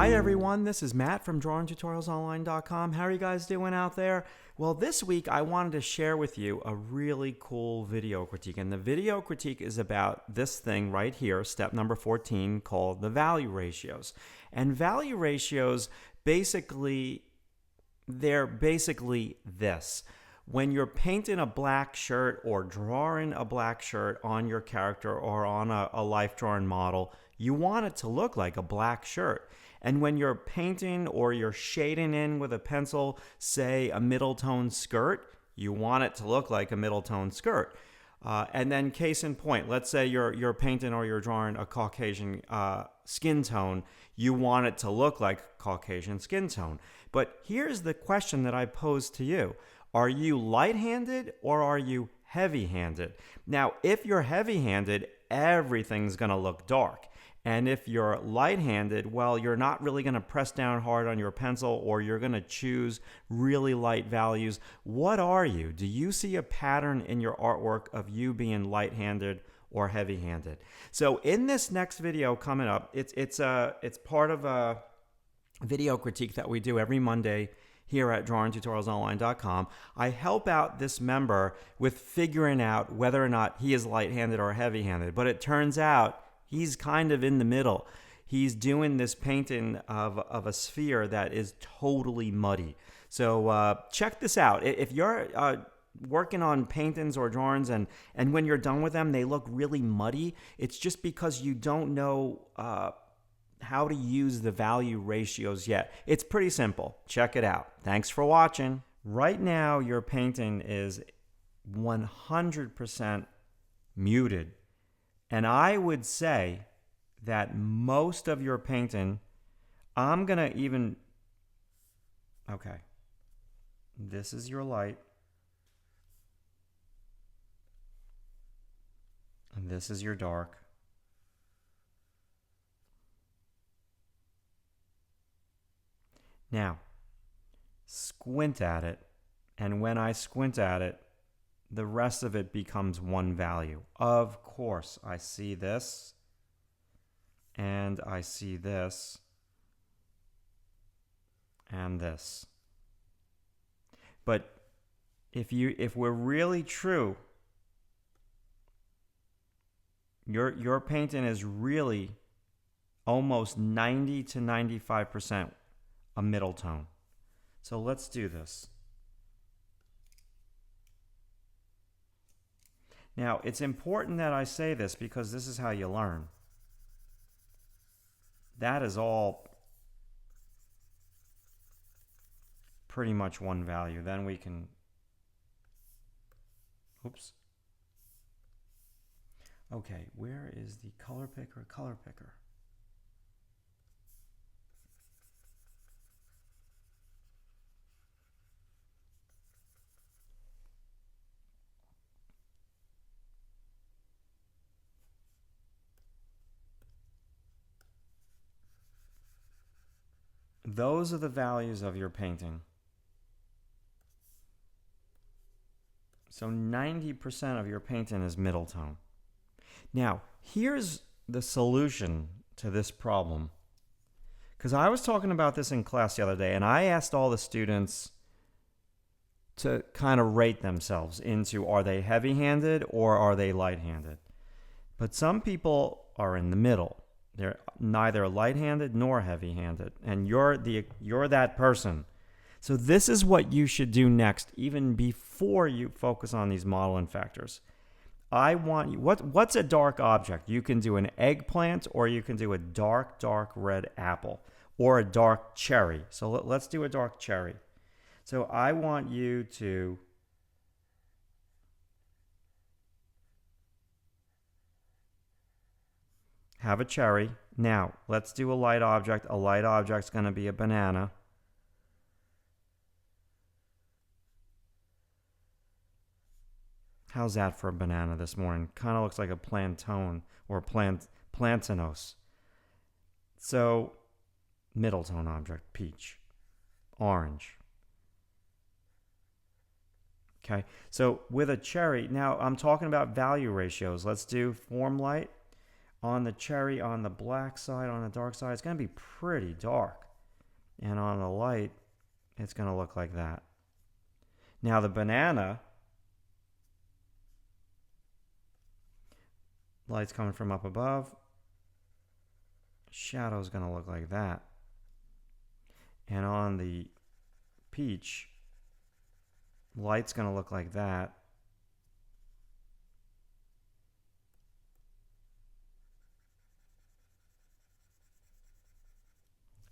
Hi everyone, this is Matt from DrawingTutorialsOnline.com. How are you guys doing out there? Well, this week I wanted to share with you a really cool video critique. And the video critique is about this thing right here, step number 14, called the value ratios. And value ratios, they're basically this. When you're painting a black shirt or drawing a black shirt on your character or on a life drawing model, you want it to look like a black shirt. And when you're painting or you're shading in with a pencil, say a middle tone skirt, you want it to look like a middle tone skirt. And then case in point, let's say you're painting or you're drawing a Caucasian skin tone, you want it to look like Caucasian skin tone. But here's the question that I pose to you. Are you light-handed or are you heavy-handed? Now, if you're heavy-handed, everything's going to look dark. And if you're light-handed, well, you're not really going to press down hard on your pencil or you're going to choose really light values. What are you? Do you see a pattern in your artwork of you being light-handed or heavy-handed? So in this next video coming up, it's part of a video critique that we do every Monday here at DrawingTutorialsOnline.com. I help out this member with figuring out whether or not he is light-handed or heavy-handed. But it turns out he's kind of in the middle. He's doing this painting of a sphere that is totally muddy. So check this out. If you're working on paintings or drawings and when you're done with them, they look really muddy, it's just because you don't know how to use the value ratios yet. It's pretty simple. Check it out. Thanks for watching. Right now, your painting is 100% muted. And I would say that most of your painting, okay, this is your light, and this is your dark. Now, squint at it, and when I squint at it, the rest of it becomes one value. Of course, I see this, and I see this, and this. But if we're really true, your painting is really almost 90 to 95% a middle tone. So let's do this. Now, it's important that I say this because this is how you learn. That is all pretty much one value. Then we can, oops. Okay, where is the color picker? Color picker. Those are the values of your painting. So 90% of your painting is middle tone. Now, here's the solution to this problem. Because I was talking about this in class the other day, and I asked all the students to kind of rate themselves into, are they heavy-handed or are they light-handed? But some people are in the middle. They're neither light-handed nor heavy-handed, and you're that person. So this is what you should do next, even before you focus on these modeling factors. I want you, what's a dark object? You can do an eggplant, or you can do a dark red apple, or a dark cherry. So let's do a dark cherry. So I want you to have a cherry. Now, let's do a light object. A light object's going to be a banana. How's that for a banana this morning? Kind of looks like a plantain or plantanos. So, middle tone object, peach, orange. Okay, so with a cherry, now I'm talking about value ratios. Let's do form light. On the cherry, on the black side, on the dark side, it's going to be pretty dark. And on the light, it's going to look like that. Now the banana, light's coming from up above. Shadow's going to look like that. And on the peach, light's going to look like that.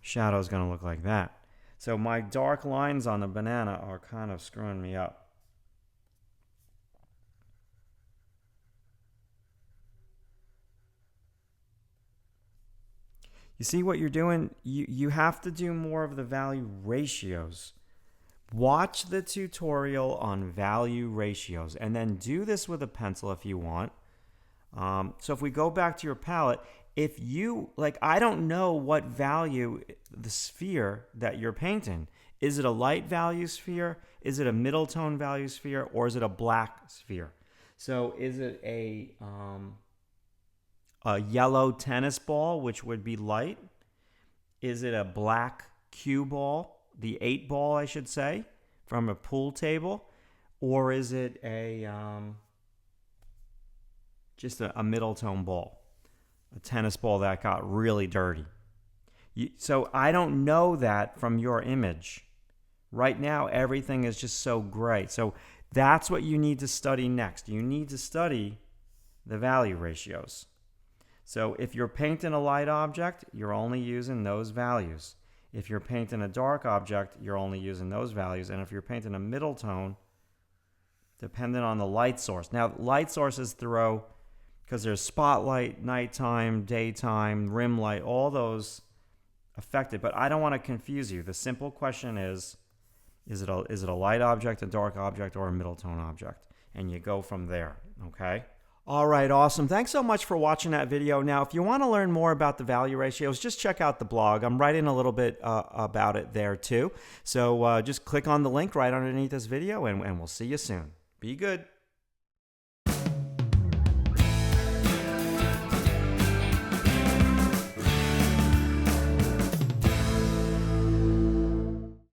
Shadow's going to look like that. So my dark lines on the banana are kind of screwing me up. You see what you're doing? You have to do more of the value ratios. Watch the tutorial on value ratios and then do this with a pencil if you want. So if we go back to your palette, if you, like, I don't know what value the sphere that you're painting. Is it a light value sphere? Is it a middle tone value sphere? Or is it a black sphere? So is it a yellow tennis ball, which would be light? Is it a black cue ball, the 8 ball, I should say, from a pool table? Or is it a just a middle tone ball, a tennis ball that got really dirty? So I don't know that from your image. Right now, everything is just so gray. So that's what you need to study next. You need to study the value ratios. So if you're painting a light object, you're only using those values. If you're painting a dark object, you're only using those values. And if you're painting a middle tone, depending on the light source. Now, light sources throw, because there's spotlight, nighttime, daytime, rim light, all those affected. But I don't want to confuse you. The simple question is it a light object, a dark object, or a middle tone object? And you go from there, okay? All right, awesome. Thanks so much for watching that video. Now, if you want to learn more about the value ratios, just check out the blog. I'm writing a little bit about it there too. So just click on the link right underneath this video, and we'll see you soon. Be good.